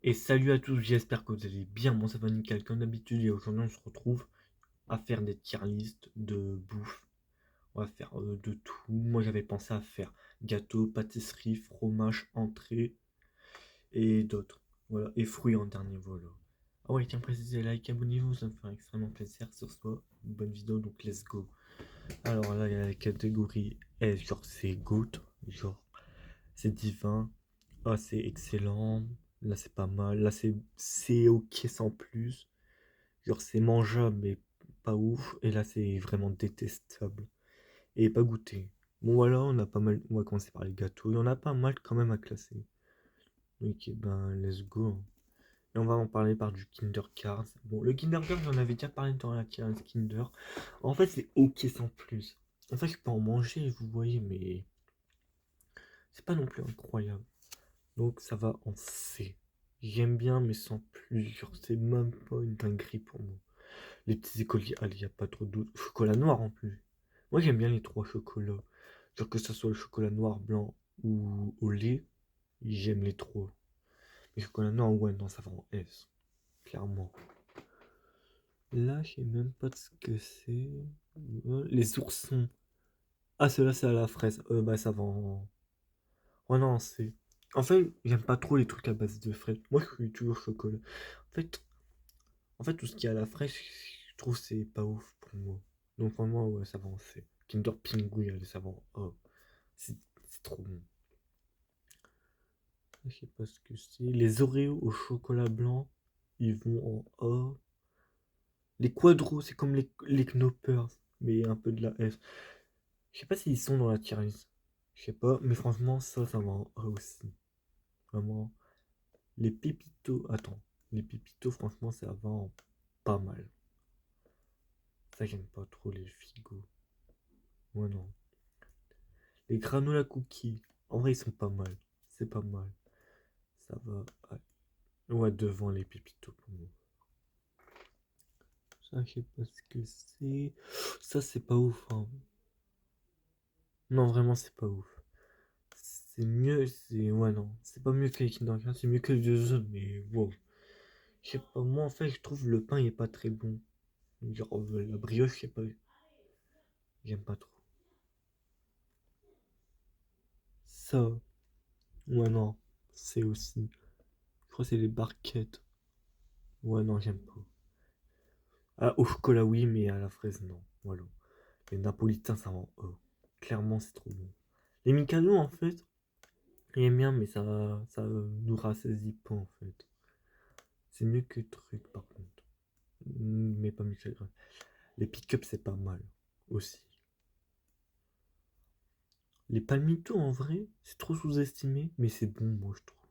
Et salut à tous, j'espère que vous allez bien. Moi ça va nickel comme d'habitude et aujourd'hui on se retrouve à faire des tier lists de bouffe. On va faire de tout. Moi j'avais pensé à faire gâteau, pâtisserie, fromage, entrée et d'autres. Voilà, et fruits en dernier, voilà. Ah ouais, tiens, précisez, like, abonnez-vous, ça me ferait extrêmement plaisir. Sur ce, bonne vidéo, donc let's go. Alors là, il y a la catégorie S, genre c'est GOAT, genre c'est divin. Ah, c'est excellent. Là, c'est pas mal. Là, c'est ok sans plus. Genre, c'est mangeable, mais pas ouf. Et là, c'est vraiment détestable. Et pas goûté. Bon, voilà, on a pas mal. On va commencer par les gâteaux. Il y en a pas mal quand même à classer. Ok, ben, let's go, hein. Et on va en parler par du Kinder Cards. Bon, le Kinder Cards, j'en avais déjà parlé dans la tier Kinder. En fait, c'est ok sans plus. En fait, je peux en manger, vous voyez, mais c'est pas non plus incroyable. Donc ça va en C. J'aime bien, mais sans plus. Genre, c'est même pas une dinguerie pour moi. Les petits écoliers, allez, y a pas trop d'autres. Chocolat noir en plus. Moi, j'aime bien les trois chocolats. Genre, que ça soit le chocolat noir, blanc ou au lait, j'aime les trois. Les chocolats noirs, ouais, non, ça va en S. Clairement. Là, je sais même pas de ce que c'est. Les oursons. Ah, ceux-là, c'est à la fraise. Bah, ça va en. Oh non, c'est. En fait, j'aime pas trop les trucs à base de fraises. Moi, je suis toujours chocolat. En fait, tout ce qui est à la fraîche, je trouve c'est pas ouf pour moi. Donc pour moi, ouais, ça va en C. Kinder Pingui, allez, ça va en A. C'est trop bon. Je sais pas ce que c'est. Les Oreos au chocolat blanc, ils vont en A. Les Quadros, c'est comme les Knoppers, mais un peu de la F. Je sais pas s'ils sont dans la tier list. Je sais pas, mais franchement, ça va en A aussi. Vraiment. Les Pépitos, attends. Les Pépitos, franchement, ça va en pas mal. Ça, j'aime pas trop les Figos. Ouais, non. Les granola cookies, en vrai, ils sont pas mal. C'est pas mal. Ça va. Ouais, devant les pépitos pour moi. Ça, je sais pas ce que c'est. Ça, c'est pas ouf, hein. Non, vraiment, c'est pas ouf. C'est mieux, c'est. Ouais, non. C'est pas mieux que les Kinder Bueno, c'est mieux que les deux autres, mais wow. Je sais pas, moi, en fait, je trouve le pain, il est pas très bon. Genre, la brioche, je sais pas. J'aime pas trop. Ça, ouais, non. C'est aussi. Je crois que c'est les barquettes. Ouais, non, j'aime pas. Ah, au chocolat, oui, mais à la fraise, non. Voilà. Les napolitains, ça rend clairement, c'est trop bon. Les Mikado, en fait, j'aime bien, mais ça nous rassasie pas, en fait. C'est mieux que truc, par contre. Mais pas mieux que les Les pick-up, c'est pas mal, aussi. Les palmitos, en vrai, c'est trop sous-estimé, mais c'est bon, moi, je trouve.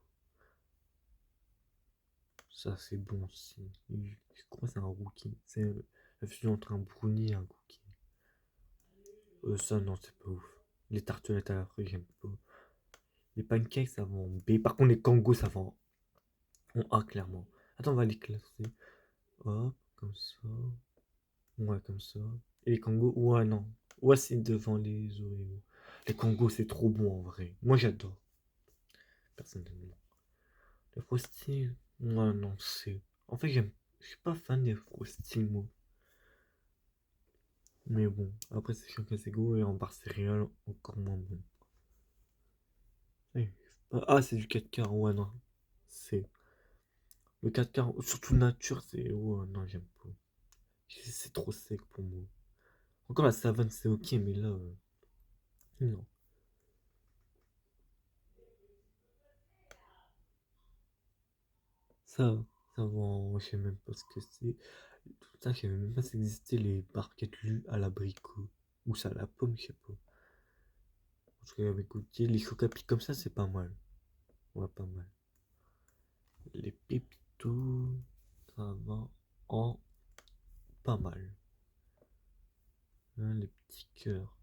Ça, c'est bon aussi. Je crois que c'est un rookie. C'est la fusion entre un brownie et un cookie. Ça, non, c'est pas ouf. Les tartelettes à la fraise, j'aime pas. Les pancakes, ça va en B. Par contre, les kangos, ça va en A, clairement. Attends, on va les classer. Hop, comme ça. Ouais, comme ça. Et les kangos, ouais, non. Ouais, c'est devant les Oreos. Les kangos, c'est trop bon en vrai. Moi, j'adore, personnellement. Les frosties, ouais, non, c'est. En fait, je suis pas fan des frosties, moi. Mais bon, après, c'est chiant que c'est go et en barre céréales, encore moins bon. Eh, ah, c'est du 4 quarts, ouais, non. C'est. Le 4 quarts, surtout nature, c'est. Ouais, non, j'aime pas. C'est trop sec pour moi. Encore la savane, c'est ok, mais là, non. Ça, ça va, je sais même pas ce que c'est. Tout ça, je savais même pas s'il existait les barquettes lues à l'abricot. Ou ça à la pomme, je sais pas. Parce que avec goûter, les chocapics comme ça, c'est pas mal. Ouais, pas mal. Les pépitos, ça va en pas mal. Hein, les petits cœurs.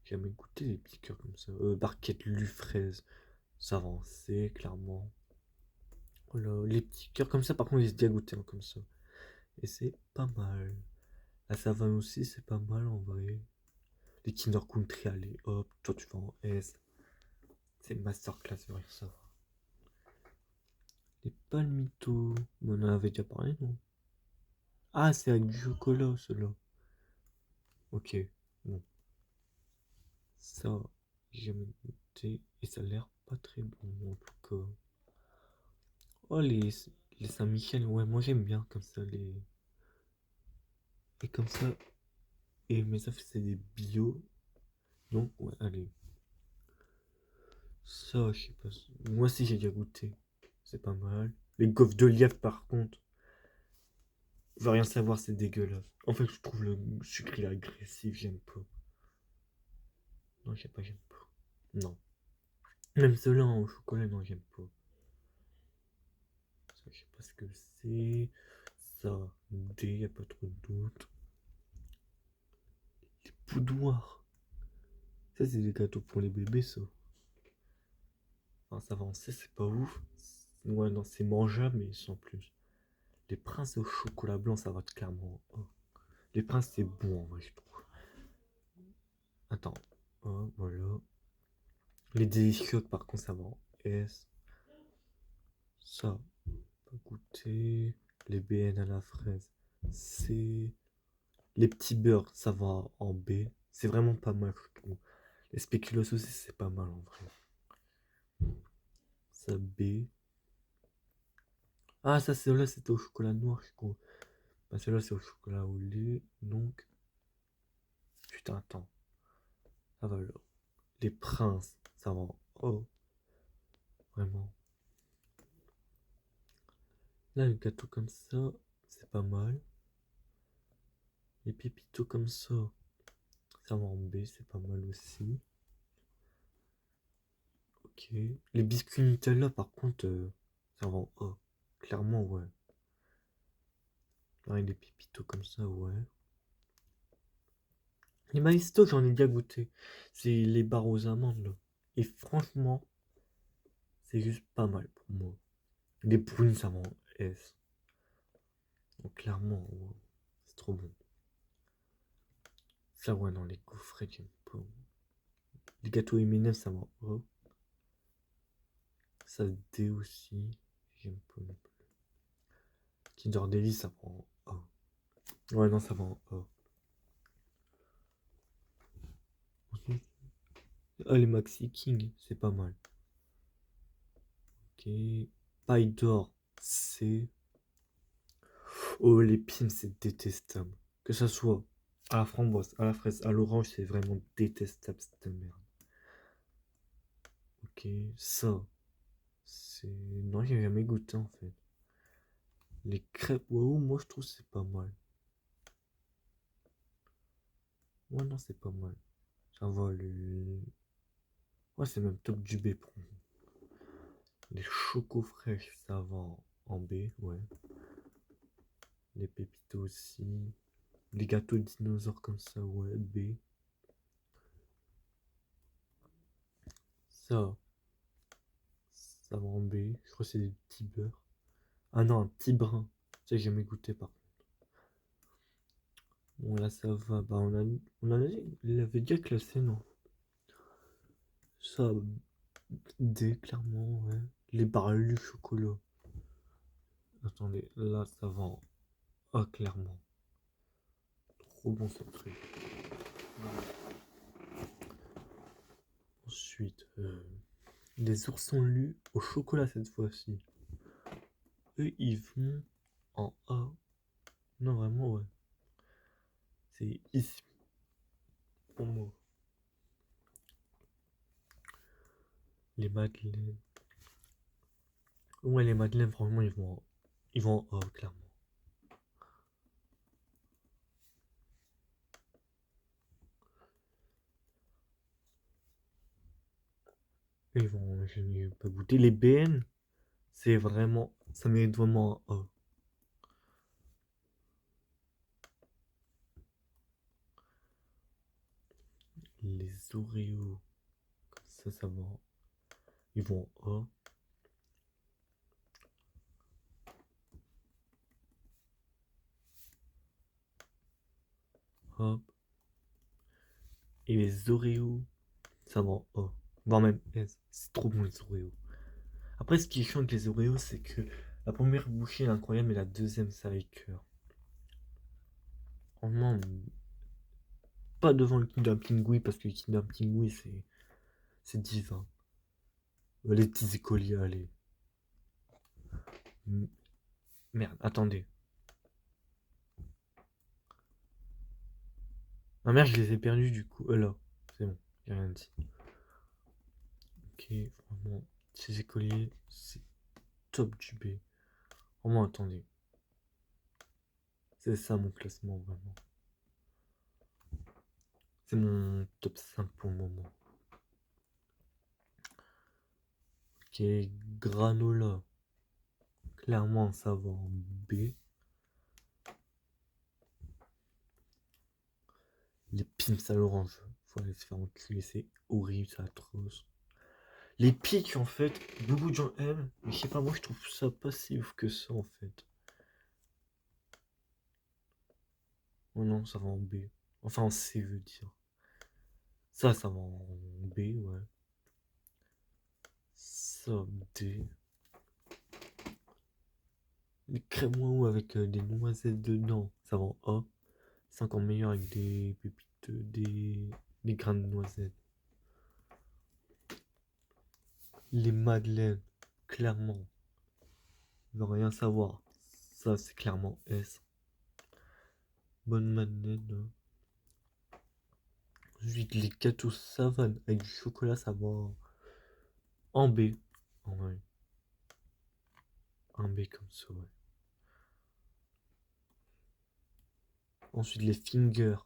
J'ai jamais goûté les petits cœurs comme ça. Barquettes lues fraises, ça va en C, clairement. Voilà, les petits cœurs comme ça, par contre, j'ai déjà goûté hein, comme ça. Et c'est pas mal. La savane aussi, c'est pas mal en vrai. Les Kinder Country, allez, hop, toi tu vas en S. C'est masterclass, vers ça. Les palmitos. On en avait déjà parlé, non? Ah, c'est avec du chocolat, ceux-là. Ok, bon. Ça, j'ai jamais goûté. Et ça a l'air pas très bon, en tout cas. Oh, les Saint-Michel, ouais, moi j'aime bien comme ça, les... Et comme ça... Et mais ça, c'est des bio. Donc, ouais, allez. Ça, je sais pas. Moi aussi, j'ai déjà goûté. C'est pas mal. Les gaufres de Lièvre, par contre, je veux rien savoir, c'est dégueulasse. En fait, je trouve le sucre agressif, j'aime pas. Non, j'aime pas. Non. Même ceux-là au chocolat, non, j'aime pas. Ça, je sais pas ce que c'est. Ça, D, y a pas trop de doute. Les boudoirs. Ça, c'est des gâteaux pour les bébés, ça. Enfin, ça va, on sait, c'est pas ouf. Ouais, non, c'est mangeable, mais sans plus. Les princes au chocolat blanc, ça va être clairement. Oh. Les princes, c'est bon, en vrai, je trouve. Attends. Oh, voilà. Les délicieux, par contre, ça va en S. Ça, pas goûter. Les BN à la fraise. C. Les petits beurres, ça va en B. C'est vraiment pas mal, je trouve. Les spéculoos aussi, c'est pas mal en vrai. Ça B. Ah, ça, c'est là, c'était au chocolat noir, je crois. Bah, celle-là, c'est au chocolat au lait. Donc, putain, attends. Ça va là. Les princes, ça va en O. Vraiment. Là, le gâteau comme ça, c'est pas mal. Les pépitos comme ça va en B, c'est pas mal aussi. Ok. Les biscuits Nutella, par contre, ça va en A. Clairement, ouais. Là, les pépitos comme ça, ouais. Les Malisto, j'en ai déjà goûté. C'est les barres aux amandes, là. Et franchement, c'est juste pas mal pour moi. Les prunes, ça va en S. Donc, clairement, ouais, c'est trop bon. Ça, ouais, non, les gaufrets, j'aime pas. Les gâteaux M&M's, ça va en A. Ça, D aussi. J'aime pas non plus. Kinder Delice, ça va en A. Ouais, non, ça va en A. Ensuite, ah, les Maxi King, c'est pas mal. Ok. Paille d'or, C. Oh, les pimes, c'est détestable. Que ça soit à la framboise, à la fraise, à l'orange, c'est vraiment détestable cette merde. Ok, ça, c'est... Non, j'ai jamais goûté en fait. Les crêpes, waouh, moi je trouve que c'est pas mal. Ouais, non, c'est pas mal. Ça va, le... Ouais, c'est même top du B pour moi. Les chocos fraîches, ça va en B, ouais. Les pépitos aussi. Les gâteaux dinosaures comme ça, ouais, B. Ça, ça va en B. Je crois que c'est des petits beurres. Ah non, un petit brin. Ça, j'ai jamais goûté par contre. Bon, là, ça va. Bah, on l'avait déjà classé, non? Ça, D, clairement, ouais. Les barres chocolat. Attendez, là, ça va en A, clairement. Trop bon ce truc. Ensuite, les oursons lus au chocolat cette fois-ci. Eux, ils vont en A. Non, vraiment, ouais. C'est ici pour moi. Les madeleines. Ouais, les madeleines, franchement, ils vont en A, clairement. Ils vont, je n'ai pas goûté. Les BN, c'est vraiment, ça mérite vraiment un A. Les Oreos, ça va. Ils vont en A. Hop. Et les Oreos, ça va en A. Voire même S. C'est trop bon les Oreos. Après, ce qui est chiant avec les Oreos, c'est que la première bouchée est incroyable, mais la deuxième, ça écœure. Franchement, pas devant le Kinder Pingui, parce que le Kinder Pingui, c'est divin. Les petits écoliers, allez. Merde, attendez. Ah merde, je les ai perdus du coup. Là, c'est bon, j'ai rien dit. Ok, vraiment, ces écoliers, c'est top du B. Vraiment, attendez. C'est ça mon classement, vraiment. C'est mon top 5 pour le moment. Ok, granola. Clairement, ça va en B. Les pimps à l'orange. Faut aller se faire enculer, c'est horrible, c'est atroce. Les pics, en fait, beaucoup de gens aiment, mais je sais pas, moi je trouve ça pas si ouf que ça, en fait. Oh non, ça va en B. Enfin, en C, veut dire. Ça va en B, ouais. Ça, D. Les crèmes ou avec des noisettes dedans, ça va en A. C'est encore meilleur avec des pépites, des grains de noisettes. Les madeleines, clairement, ne veut rien savoir. Ça, c'est clairement S. Bonne madeleine. Ensuite, les gâteaux savane avec du chocolat, ça va en B. En vrai. Un B comme ça, ouais. Ensuite, les fingers,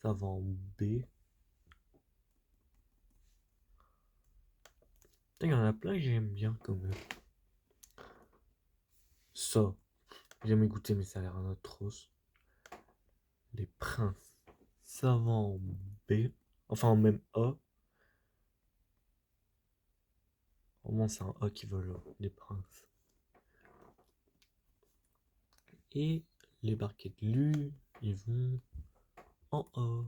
ça va en B. Il y en a plein que j'aime bien quand même. Ça, j'ai jamais goûté, mais ça a l'air atroce. Les princes, ça va en B. Enfin, en même A. Vraiment, c'est un A qui va là, les princes. Et les barquettes lues, ils vont en A.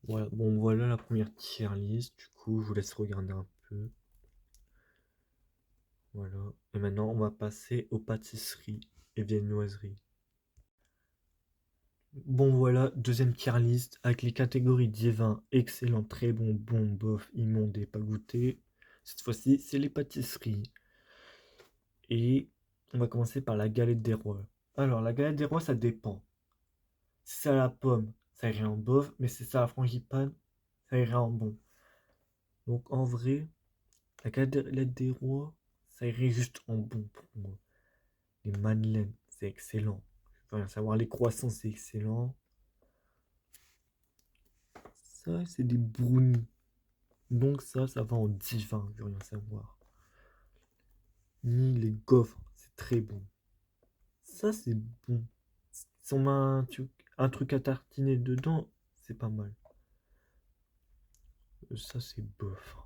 Voilà, bon, voilà la première tier list. Du coup, je vous laisse regarder un peu. Voilà. Et maintenant, on va passer aux pâtisseries et viennoiseries. Bon, voilà, deuxième tier list avec les catégories divin, excellent, très bon, bon, bof, immonde et pas goûté. Cette fois-ci, c'est les pâtisseries. Et on va commencer par la galette des rois. Alors, la galette des rois, ça dépend. Si c'est à la pomme, ça irait en bof, mais si c'est à la frangipane, ça irait en bon. Donc, en vrai, la galette des rois, ça irait juste en bon pour moi. Les madeleines, c'est excellent. Je veux rien savoir, les croissants, c'est excellent. Ça, c'est des brownies. Donc ça va en divin, je veux rien savoir. Ni les gaufres, c'est très bon. Ça, c'est bon. Si on met un truc à tartiner dedans, c'est pas mal. Ça, c'est bof.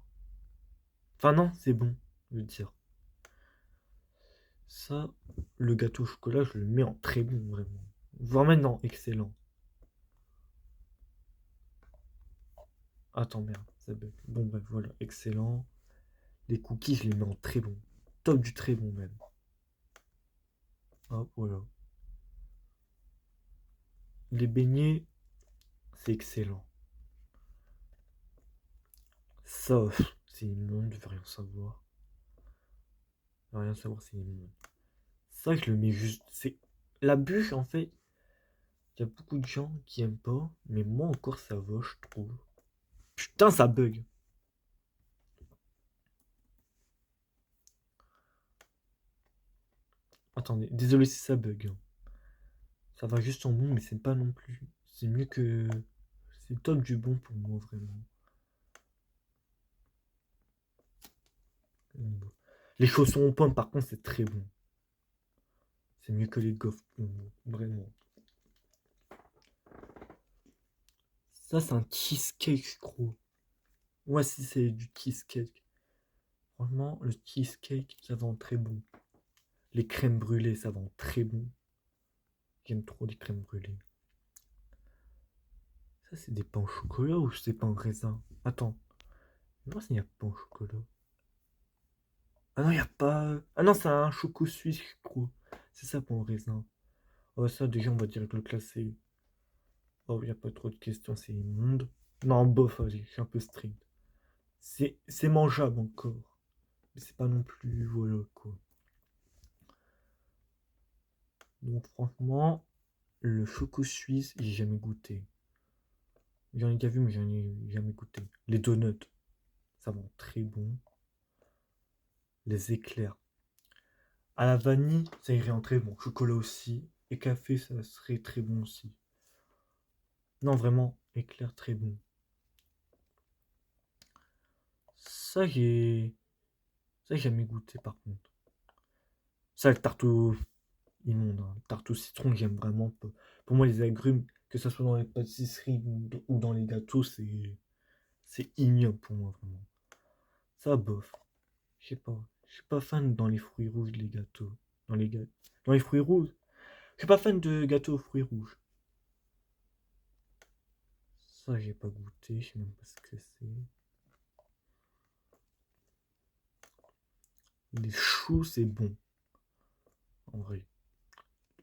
Enfin non, c'est bon, je veux dire. Ça, le gâteau au chocolat, je le mets en très bon, vraiment. Voire maintenant, excellent. Attends, merde, ça bug. Bon, bref, voilà, excellent. Les cookies, je les mets en très bon. Top du très bon, même. Hop, voilà. Les beignets, c'est excellent. Ça, c'est immonde, je veux rien savoir. Je veux rien savoir, c'est immonde. Ça, je le mets juste. C'est la bûche, en fait. Il y a beaucoup de gens qui aiment pas, mais moi encore, ça va, je trouve. Putain, ça bug. Attendez, désolé si ça bug, hein. Ça va juste en bon, mais c'est pas non plus. C'est mieux que. C'est top du bon pour moi, vraiment. Les chaussons aux pommes, par contre, c'est très bon. C'est mieux que les gaufres pour moi, vraiment. Ça, c'est un cheesecake, je crois. Ouais, si c'est du cheesecake. Franchement, le cheesecake, ça va en très bon. Les crèmes brûlées, ça va en très bon. J'aime trop les crèmes brûlées. Ça, c'est des pains au chocolat ou c'est pain en raisin? Attends, je vais voir s'il y a pain au chocolat. Ah non, y a pas. Ah non, c'est un choco suisse, je crois. C'est ça pour le raisin. Oh, ça, déjà, on va direct le classer. Oh, y a pas trop de questions, c'est immonde. Non, bof, allez, je suis un peu strict. C'est mangeable encore. Mais c'est pas non plus. Voilà, quoi. Donc, franchement, le choco suisse, j'ai jamais goûté. J'en ai déjà vu, mais j'en ai jamais goûté. Les donuts, ça va très bon. Les éclairs. À la vanille, ça irait en très bon. Chocolat aussi. Et café, ça serait très bon aussi. Non, vraiment, éclair très bon. Ça, j'ai jamais goûté par contre. Ça, le tarte au immonde, hein. Tarte au citron, j'aime vraiment pas. Pour moi, les agrumes, que ce soit dans les pâtisseries ou dans les gâteaux, c'est ignoble pour moi, vraiment. Ça, bof. Je sais pas. Je suis pas fan dans les fruits rouges, les gâteaux. Dans les gâteaux. Dans les fruits rouges. Je suis pas fan de gâteaux aux fruits rouges. Ça, j'ai pas goûté. Je sais même pas ce que c'est. Les choux, c'est bon. En vrai.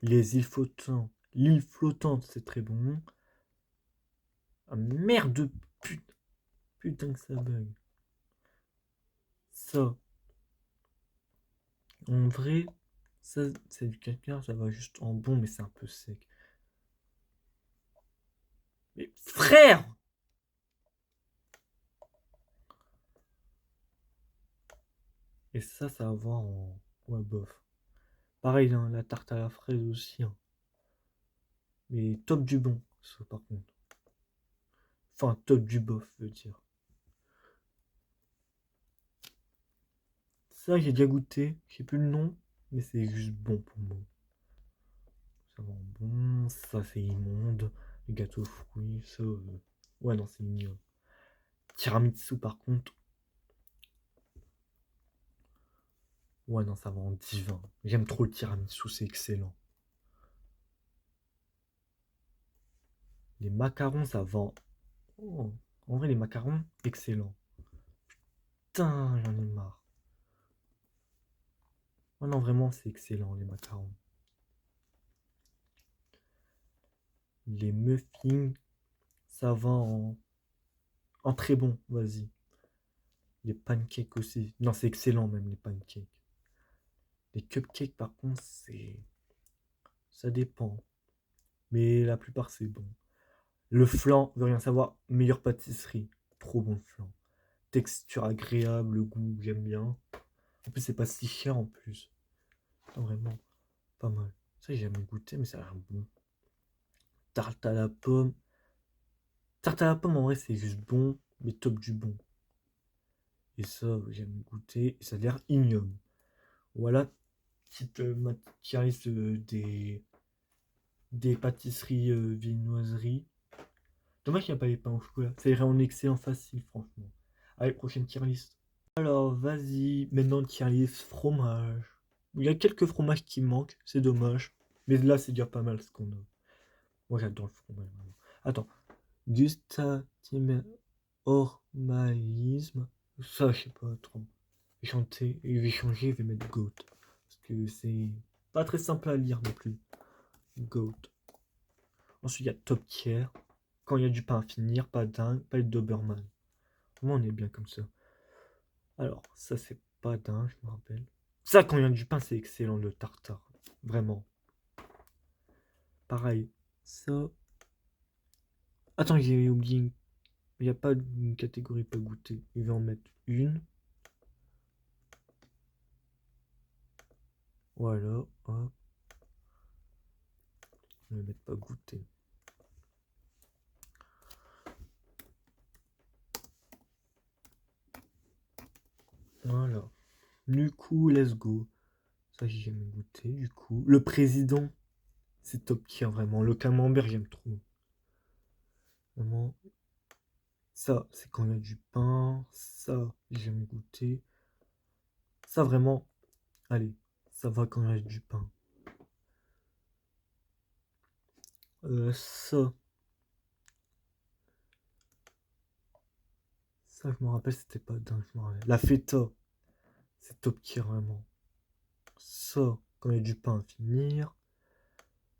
Les îles flottantes. L'île flottante, c'est très bon. Ah merde, putain, putain que ça bug. Ça, en vrai, ça, c'est du caca, ça va juste en bon, mais c'est un peu sec. Mais frère! Et ça va voir en. Ouais, bof. Pareil, hein, la tarte à la fraise aussi, hein. Mais top du bon, ça par contre. Enfin, top du bof, je veux dire. Ça, j'ai déjà goûté, je sais plus le nom, mais c'est juste bon pour moi. Ça va en bon, ça c'est immonde. Le gâteau aux fruits, ça. Ouais, non, c'est ignoble. Tiramisu, par contre. Ouais, non, ça va en divin. J'aime trop le tiramisu, c'est excellent. Les macarons, ça va en. Oh, en vrai, les macarons, excellent. Putain, j'en ai marre. Oh non, vraiment, c'est excellent, les macarons. Les muffins, ça va en très bon, vas-y. Les pancakes aussi. Non, c'est excellent, même, les pancakes. Les cupcakes, par contre, c'est. Ça dépend. Mais la plupart, c'est bon. Le flan, veut rien savoir, meilleure pâtisserie. Trop bon le flan. Texture agréable, le goût, j'aime bien. En plus, c'est pas si cher en plus. Non, vraiment, pas mal. Ça, j'ai jamais goûté, mais ça a l'air bon. Tarte à la pomme. Tarte à la pomme, en vrai, c'est juste bon, mais top du bon. Et ça, j'ai jamais goûté, et ça a l'air ignoble. Voilà, petite matérialiste des pâtisseries viennoiseries. Dommage qu'il n'y a pas les pains au chocolat. Ça irait en excellent facile, franchement. Allez, prochaine tier list. Alors, vas-y, maintenant tier list fromage. Il y a quelques fromages qui manquent, c'est dommage. Mais là, c'est déjà pas mal ce qu'on a. Moi, j'adore le fromage, vraiment. Attends. Gustationnalisme. Ça, je sais pas trop. Je vais changer, je vais mettre GOAT. Parce que c'est pas très simple à lire non plus. GOAT. Ensuite, il y a top tier. Quand il y a du pain à finir, pas dingue, pas de Doberman. Comment on est bien comme ça. Alors, ça, c'est pas dingue, je me rappelle. Ça, quand il y a du pain, c'est excellent, le tartare. Vraiment. Pareil. Ça. Attends, j'ai oublié une. Il n'y a pas une catégorie pas goûter. Je vais en mettre une. Voilà. Hop. Je vais mettre pas goûter. Voilà. Du coup, let's go. Ça, j'ai jamais goûté. Du coup, le président, c'est top tier vraiment. Le camembert, j'aime trop. Vraiment. Ça, c'est quand il y a du pain. Ça, j'ai jamais goûté. Ça, vraiment. Allez, ça va quand il y a du pain. Ça. Ça, je me rappelle, c'était pas dingue. La feta. c'est top tier vraiment. Ça, quand il y a du pain à finir.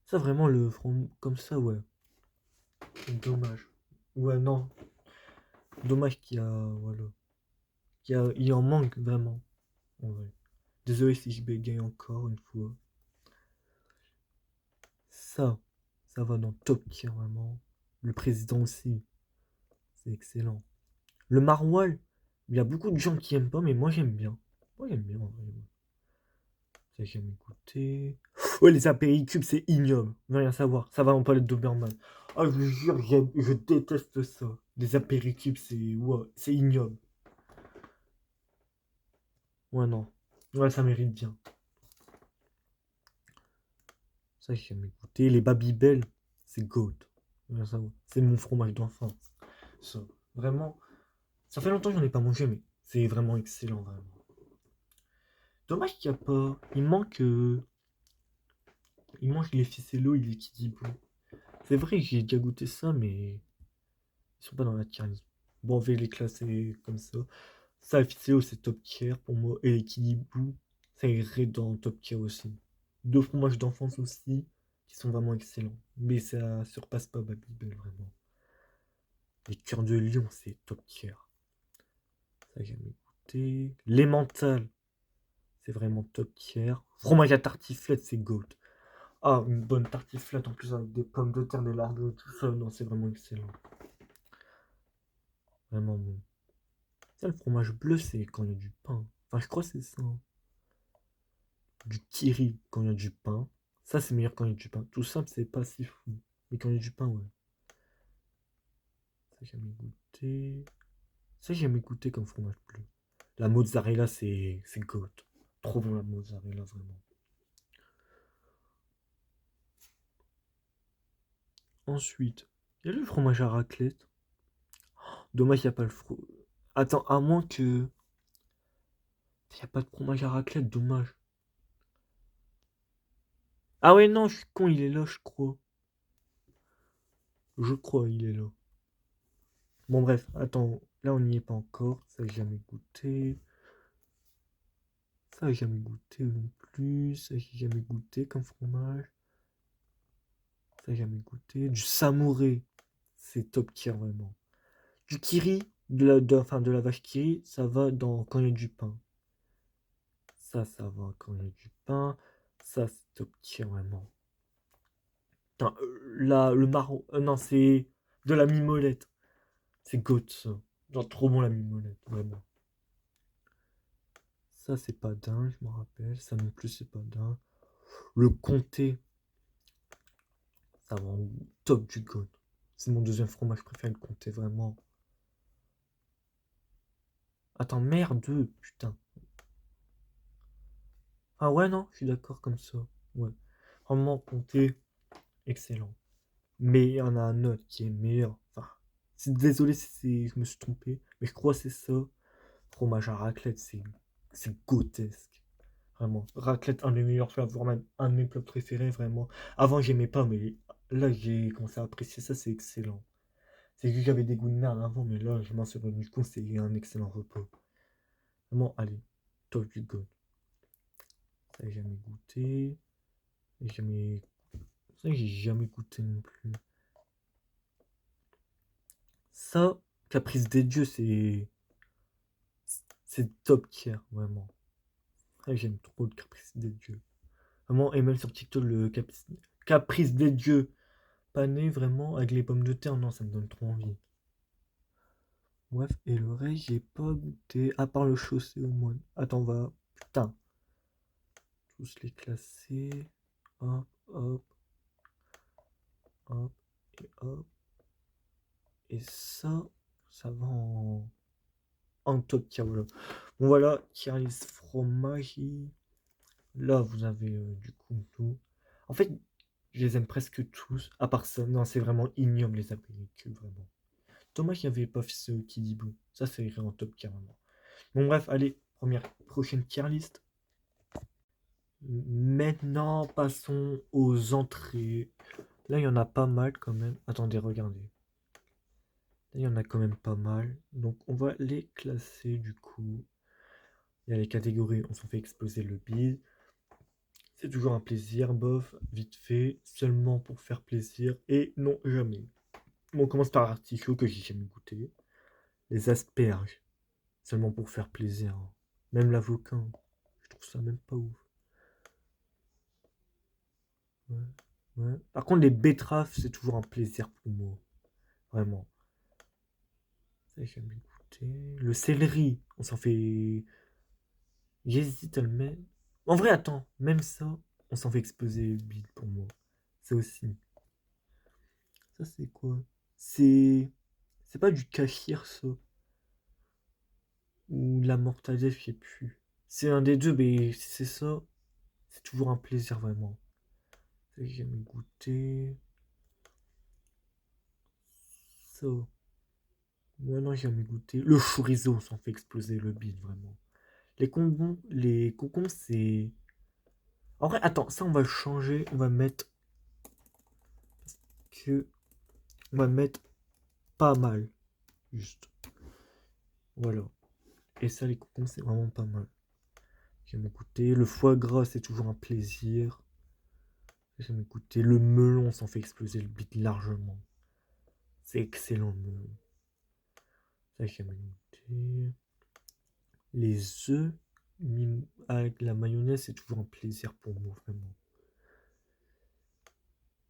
Ça, vraiment, le fromage comme ça, ouais. Dommage. Ouais, non. Dommage qu'il y a. Voilà. Il en manque vraiment. En vrai. Désolé si je bégaye encore une fois. Ça, ça va dans top tier vraiment. Le président aussi. C'est excellent. Le maroilles, il y a beaucoup de gens qui aiment pas, mais moi j'aime bien. Moi j'aime bien en vrai. Ouais. Ça, j'ai jamais goûté. Ouais, les apéricubes, c'est ignoble. Ne rien savoir. Ça va en palette Doberman. Ah, je vous jure, je déteste ça. Les apéricubes, c'est ouais, c'est ignoble. Ouais, non. Ouais, ça mérite bien. Ça, j'ai jamais goûté. Les Babybel, c'est goat. Rien savoir. C'est mon fromage d'enfance. Ça, vraiment. Ça fait longtemps que j'en ai pas mangé, mais c'est vraiment excellent, vraiment. Dommage qu'il n'y a pas. Il manque les ficello et les kidibou. C'est vrai que j'ai déjà goûté ça, mais ils sont pas dans la tier list. Bon, on va les classer comme ça. Ça, le ficello, c'est top tier pour moi. Et les kidibou, ça irait dans top tier aussi. Deux fromages d'enfance aussi, qui sont vraiment excellents. Mais ça surpasse pas Babybel, vraiment. Les cœurs de lion, c'est top tier. Ça, j'ai jamais goûté. L'emmental, c'est vraiment top tier. Fromage à tartiflette, c'est goat. Ah, une bonne tartiflette en plus avec des pommes de terre, des lardons et tout ça. Non, c'est vraiment excellent. Vraiment bon. Ça, le fromage bleu, c'est quand il y a du pain. Enfin, je crois que c'est ça. Hein. Du kiri quand il y a du pain. Ça, c'est meilleur quand il y a du pain. Tout simple, c'est pas si fou. Mais quand il y a du pain, ouais. Ça, j'ai jamais goûté. Ça, j'ai jamais goûté comme fromage bleu. La mozzarella, c'est goat. Trop bon la mozzarella, vraiment. Ensuite, il y a le fromage à raclette. Dommage, il n'y a pas le fromage. Attends, à moins que. Il n'y a pas de fromage à raclette, dommage. Ah ouais, non, je suis con, il est là, je crois. Je crois, il est là. Bon, bref, attends, là, on n'y est pas encore. Ça, j'ai jamais goûté. Ça, j'ai jamais goûté non plus. Ça, j'ai jamais goûté comme fromage. Ça, j'ai jamais goûté. Du samouré, c'est top tier, vraiment. Du kiri, enfin, de la vache kiri, ça va dans quand il y a du pain. Ça va quand il y a du pain. Ça, c'est top tier, vraiment. Putain, là, le marron. Non, c'est de la mimolette. C'est goat, ça. Genre, trop bon la mimolette, vraiment. Ça, c'est pas dingue, je me rappelle. Ça non plus, c'est pas dingue. Le comté, ça va en top du goat. C'est mon deuxième fromage préféré, le comté, vraiment. Attends, merde, putain. Ah ouais, non, je suis d'accord comme ça. Ouais. Vraiment, comté, excellent. Mais il y en a un autre qui est meilleur. Enfin, désolé si je me suis trompé, mais je crois que c'est ça. Fromage à raclette, c'est grotesque. Vraiment. Raclette, un des meilleurs plats, voire même un de mes plats préférés, vraiment. Avant, j'aimais pas, mais là, j'ai commencé à apprécier ça, c'est excellent. C'est que j'avais des goûts de merde avant, mais là, je m'en suis rendu compte, c'est un excellent repas. Vraiment, allez, top du god. Ça, j'ai jamais goûté. Jamais. Ça, j'ai jamais goûté non plus. Ça, Caprice des dieux, c'est top tier, vraiment. Ah, j'aime trop le Caprice des dieux. Vraiment, et même sur TikTok, le Caprice des dieux pané, vraiment, avec les pommes de terre, non, ça me donne trop envie. Bref, et le reste, j'ai pas goûté, à part le chaussé au moins. Attends, on va. Putain, tous les classer. Hop, hop, hop, et hop. Et ça va en top tier, voilà. Bon, voilà, tier list fromage. Là, vous avez du coup tout. En fait, je les aime presque tous, à part ça. Non, c'est vraiment ignoble les apéritifs, vraiment. Dommage qu'il n'y avait pas ce Kidibou. Ça, ça irait en top carrément. Bon, bref, allez, prochaine tier list. Maintenant, passons aux entrées. Là, il y en a pas mal quand même. Attendez, regardez. Là, il y en a quand même pas mal. Donc, on va les classer du coup. Il y a les catégories, on s'en fait exploser le bide. C'est toujours un plaisir, bof, vite fait, seulement pour faire plaisir, et non, jamais. Bon, on commence par l'artichaut que j'ai jamais goûté. Les asperges, seulement pour faire plaisir, hein. Même l'avocat, je trouve ça même pas ouf. Ouais, ouais. Par contre, les betteraves, c'est toujours un plaisir pour moi. Vraiment. Ça, j'ai jamais goûté. Le céleri, on s'en fait. J'hésite à le mettre. En vrai, attends, même ça, on s'en fait exploser le bide pour moi. Ça aussi. Ça, c'est quoi? C'est. C'est pas du cachir, ça. Ou la mortadelle, je sais plus. C'est un des deux, mais si c'est ça, c'est toujours un plaisir, vraiment. Ça, j'ai jamais goûté. Ça. Moi, non, j'ai jamais goûté. Le chorizo, on s'en fait exploser le bide, vraiment. Les concombres, c'est. En vrai, attends, ça, on va le changer. On va mettre que. On va mettre pas mal. Juste. Voilà. Et ça, les concombres, c'est vraiment pas mal. J'aime goûter. Le foie gras, c'est toujours un plaisir. J'aime goûter. Le melon, on s'en fait exploser le bide largement. C'est excellent, le melon. Ça, j'aime goûter. Les œufs avec la mayonnaise, c'est toujours un plaisir pour moi, vraiment.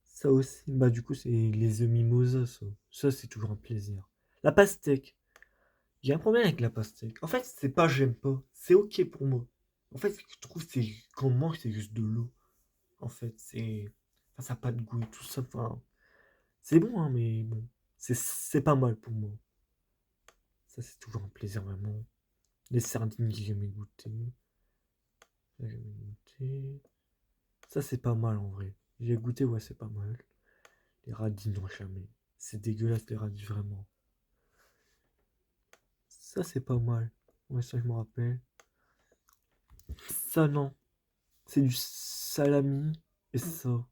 Ça aussi, bah du coup, c'est les œufs mimosa, ça. Ça, c'est toujours un plaisir. La pastèque. J'ai un problème avec la pastèque. En fait, c'est pas j'aime pas. C'est ok pour moi. En fait, ce que je trouve, c'est quand on mange, c'est juste de l'eau. En fait, c'est. Enfin, ça n'a pas de goût et tout ça. Enfin, c'est bon, hein, mais bon. C'est pas mal pour moi. Ça, c'est toujours un plaisir, vraiment. Les sardines, j'ai jamais goûté. J'ai jamais goûté. Ça, c'est pas mal en vrai. J'ai goûté, ouais, c'est pas mal. Les radis, non, jamais. C'est dégueulasse, les radis, vraiment. Ça, c'est pas mal. Ouais, ça, je me rappelle. Ça, non. C'est du salami. Et ça,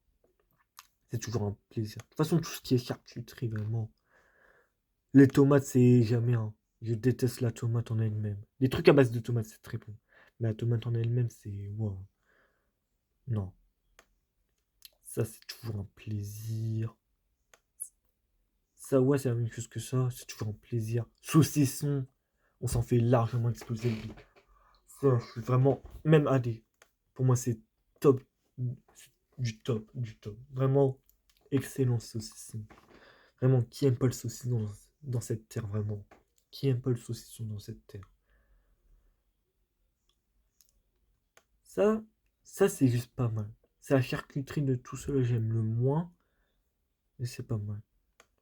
c'est toujours un plaisir. De toute façon, tout ce qui est charcuterie, vraiment. Les tomates, c'est jamais un. Je déteste la tomate en elle-même. Les trucs à base de tomates, c'est très bon. Mais la tomate en elle-même, c'est. Wow. Non. Ça, c'est toujours un plaisir. Ça, ouais, c'est la même chose que ça. C'est toujours un plaisir. Saucisson, on s'en fait largement exploser le bide. Ça, je suis vraiment. Même AD. Pour moi, c'est top. Du top, du top. Vraiment, excellent saucisson. Vraiment, qui aime pas le saucisson dans cette terre, vraiment? Qui aime pas le saucisson dans cette terre? Ça, ça c'est juste pas mal. C'est la charcuterie de tout cela que j'aime le moins, mais c'est pas mal.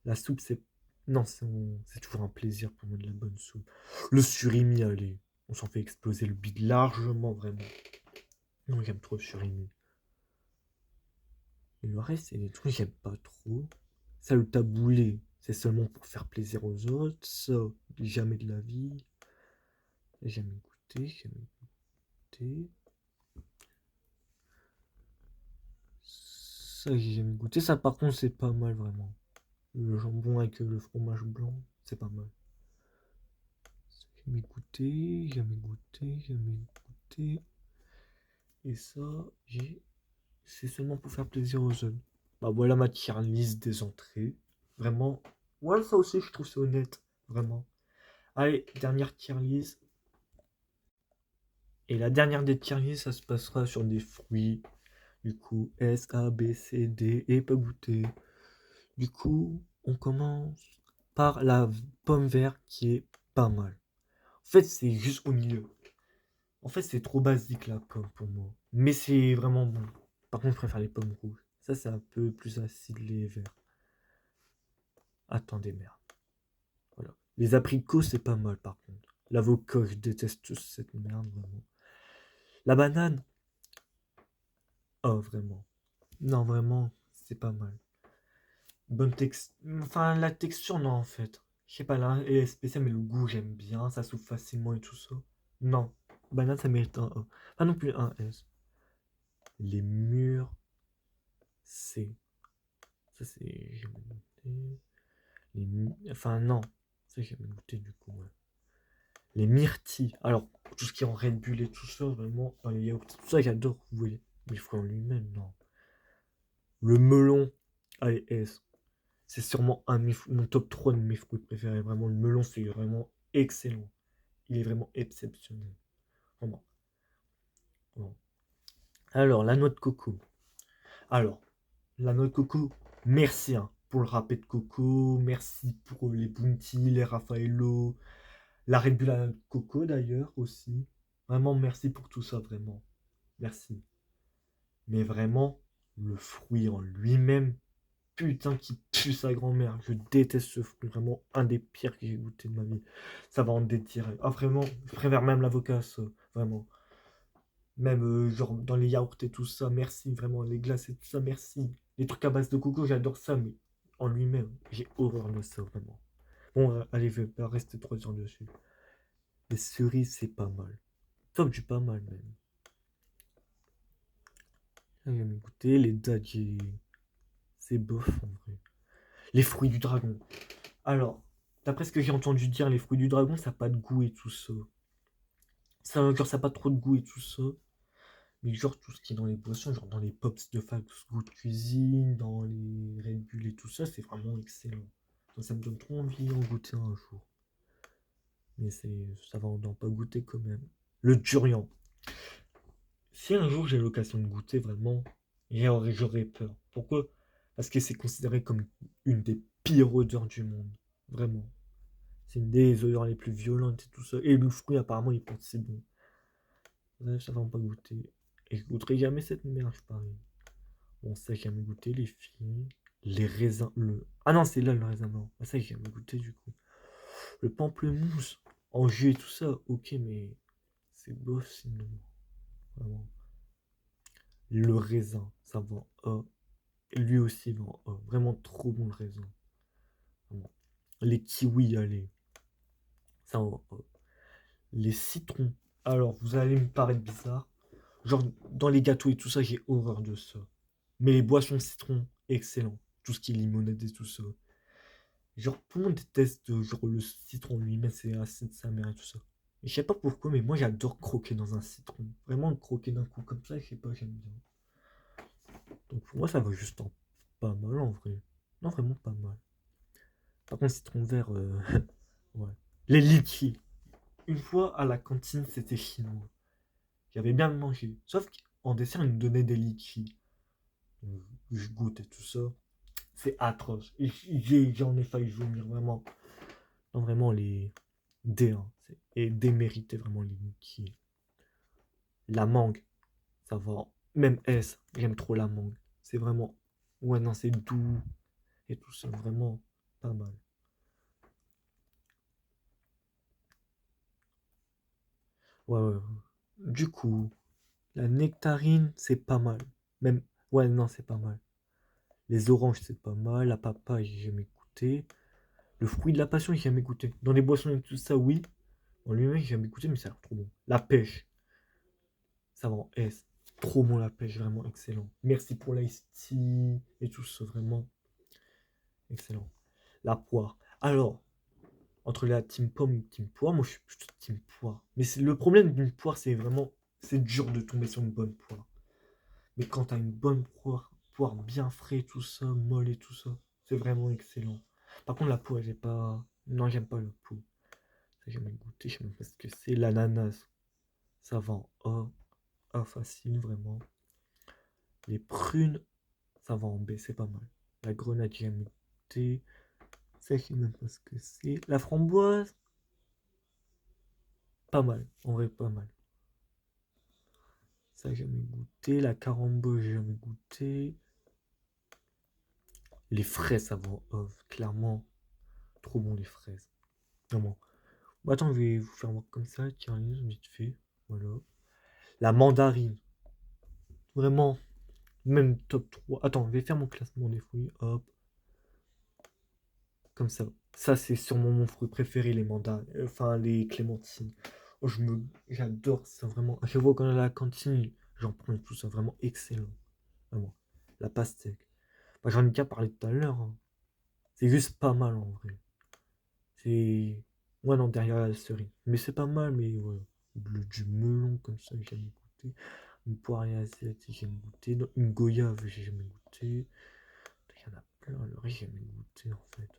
La soupe, c'est. Non, c'est toujours un plaisir pour moi de la bonne soupe. Le surimi, allez, on s'en fait exploser le bide largement, vraiment. Non, j'aime trop le surimi. Et le reste, c'est des trucs que j'aime pas trop. Ça, le taboulé, c'est seulement pour faire plaisir aux autres. Ça, jamais de la vie. J'ai jamais goûté, jamais goûté. Ça, j'ai jamais goûté. Ça, par contre, c'est pas mal, vraiment. Le jambon avec le fromage blanc, c'est pas mal. Jamais goûté, jamais goûté, jamais goûté. Et ça, c'est seulement pour faire plaisir aux jeunes. Bah voilà ma tier list des entrées. Vraiment. Ouais, ça aussi, je trouve ça honnête. Vraiment. Allez, dernière tier list. Et la dernière des tier list, ça se passera sur des fruits. Du coup, S, A, B, C, D, et pas goûté. Du coup, on commence par la pomme verte qui est pas mal. En fait, c'est juste au milieu. En fait, c'est trop basique la pomme pour moi. Mais c'est vraiment bon. Par contre, je préfère les pommes rouges. Ça, c'est un peu plus acide les verts. Attendez, merde. Voilà. Les abricots, c'est pas mal par contre. L'avocat, je déteste cette merde vraiment. La banane, oh vraiment. Non, vraiment, c'est pas mal. Bonne texture. Enfin, la texture, non, en fait. Je sais pas, là, elle est spéciale, mais le goût, j'aime bien. Ça souffle facilement et tout ça. Non. Banane, ça mérite un A. Pas non plus un S. Les mûres, c'est. Ça, c'est. J'ai goûté. Enfin, non. Ça, j'ai goûté du coup, ouais. Les myrtilles. Alors, tout ce qui est en Red Bull et tout ça, vraiment, dans les yaourts, tout ça, j'adore. Vous voyez, mais le fruit en lui-même, non. Le melon, allez, S. C'est sûrement mon top 3 de mes fruits préférés. Vraiment, le melon, c'est vraiment excellent. Il est vraiment exceptionnel. Vraiment. Vraiment. Alors, la noix de coco. Alors, la noix de coco, merci hein, pour le râpé de coco. Merci pour les Bounty, les Raffaello, la Red Bull à la noix de coco d'ailleurs aussi. Vraiment, merci pour tout ça, vraiment. Merci. Mais vraiment, le fruit en lui-même, putain, qui pue sa grand-mère. Je déteste ce fruit, vraiment un des pires que j'ai goûté de ma vie. Ça va en détirer. Ah, vraiment, je préfère même l'avocat, ça, vraiment. Même genre dans les yaourts et tout ça, merci, vraiment, les glaces et tout ça, merci. Les trucs à base de coco, j'adore ça, mais en lui-même, j'ai horreur de ça, vraiment. Bon, allez, je vais pas rester 3 heures dessus. Les cerises, c'est pas mal. Top du pas mal, même. J'ai jamais goûté. Les dattes, c'est bof, en vrai. Les fruits du dragon. Alors, d'après ce que j'ai entendu dire, les fruits du dragon, ça n'a pas de goût et tout ça. Ça, genre, ça n'a pas trop de goût et tout ça. Mais genre, tout ce qui est dans les boissons, genre dans les pops de fast goût de cuisine, dans les Red Bull et tout ça, c'est vraiment excellent. Donc, ça me donne trop envie d'en goûter un jour. Mais ça va en pas goûter quand même. Le durian. Si un jour j'ai l'occasion de goûter vraiment, j'aurais peur. Pourquoi? Parce que c'est considéré comme une des pires odeurs du monde. Vraiment. C'est une des odeurs les plus violentes et tout ça. Et le fruit, apparemment, il porte c'est bon. Ça va pas goûter. Et je goûterai jamais cette merde, pareil. Bon, ça, j'ai jamais goûté, les filles. Les raisins. Ah non, c'est là le raisin blanc. Ah, ça, j'ai jamais goûté du coup. Le pamplemousse en jus et tout ça, ok, mais c'est bof sinon. Vraiment. Le raisin, ça va en A. Lui aussi va en A. Vraiment trop bon le raisin. Vraiment. Les kiwis, allez. Ça va en A. Les citrons. Alors, vous allez me paraître bizarre. Genre, dans les gâteaux et tout ça, j'ai horreur de ça. Mais les boissons citron, excellent. Tout ce qui est limonade et tout ça. Genre, tout le monde déteste genre, le citron lui-même, c'est assez de sa mère et tout ça. Et je sais pas pourquoi, mais moi j'adore croquer dans un citron. Vraiment croquer d'un coup comme ça, je sais pas, j'aime bien. Donc pour moi, ça va juste en pas mal en vrai. Non, vraiment pas mal. Par contre, citron vert, ouais. Les litchis. Une fois à la cantine, c'était chinois. J'avais bien mangé. Sauf qu'en dessert, ils nous donnaient des litchis. Je goûte et tout ça. C'est atroce. J'en ai failli vomir, vraiment. Non, vraiment, les D, hein, et démériter vraiment les litchis. La mangue, ça va. Même S, j'aime trop la mangue. C'est vraiment. Ouais, non, c'est doux. Et tout ça, vraiment pas mal. Ouais, ouais, ouais. Du coup, la nectarine, c'est pas mal. Même. Ouais, non, c'est pas mal. Les oranges, c'est pas mal. La papaye, j'ai jamais goûté. Le fruit de la passion, j'ai jamais goûté. Dans les boissons et tout ça, oui. En lui-même, j'ai jamais goûté, mais ça a l'air trop bon. La pêche, ça va en S. Trop bon la pêche, vraiment excellent. Merci pour l'ice tea et tout ça, vraiment excellent. La poire. Alors, entre la team pomme et team poire, moi je suis plutôt team poire. Mais le problème d'une poire, c'est vraiment, c'est dur de tomber sur une bonne poire. Mais quand t'as une bonne poire bien frais, tout ça, molle et tout ça, c'est vraiment excellent. Par contre, la poire, j'ai pas. Non, j'aime pas le pot. Ça, j'ai jamais goûté, je sais même pas ce que c'est. L'ananas, ça va en A. A facile, vraiment. Les prunes, ça va en B, c'est pas mal. La grenade, j'ai jamais goûté. Ça, je sais même pas ce que c'est. La framboise, pas mal. En vrai, pas mal. Ça, j'ai jamais goûté. La caramboche, j'ai jamais goûté. Les fraises, ça va en off. Clairement, trop bon les fraises. Vraiment. Bon, attends, je vais vous faire voir comme ça. Tiens, vite fait. Voilà. La mandarine. Vraiment, même top 3. Attends, je vais faire mon classement des fruits. Hop, comme ça. Ça, c'est sûrement mon fruit préféré, les mandarines. Enfin, les clémentines. Oh, j'adore ça, vraiment. À chaque fois qu'on est à la cantine, j'en prends et tout ça. Vraiment excellent. Vraiment. La pastèque. Bah, j'en ai déjà parlé tout à l'heure, hein. C'est juste pas mal en vrai. C'est. Ouais, non, derrière la cerise. Mais c'est pas mal, mais ouais. Du melon comme ça, j'ai jamais goûté. Une poirée asiatique, j'ai jamais goûté. Non, une goyave, j'ai jamais goûté. Il y en a plein, le riz, j'ai jamais goûté en fait.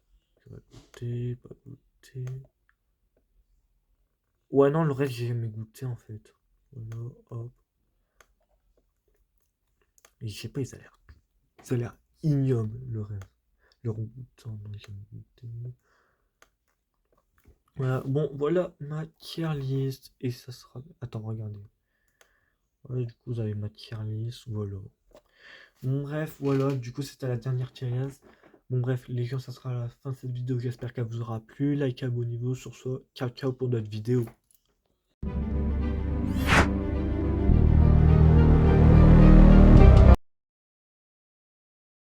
Je vais goûter, pas goûter. Ouais, non, le reste, j'ai jamais goûté en fait. Voilà, hop. Et je sais pas, ça a l'air ignoble le reste. Le rougoutang, non, j'ai jamais goûté. Voilà, bon, voilà ma tier list. Et ça sera. Attends, regardez. Ouais, du coup, vous avez ma tier list, voilà. Bon, bref, voilà, du coup, c'était la dernière tier list. Bon, bref, les gens, ça sera la fin de cette vidéo. J'espère qu'elle vous aura plu. Like, abonnez-vous sur ce. Ciao, ciao pour d'autres vidéos.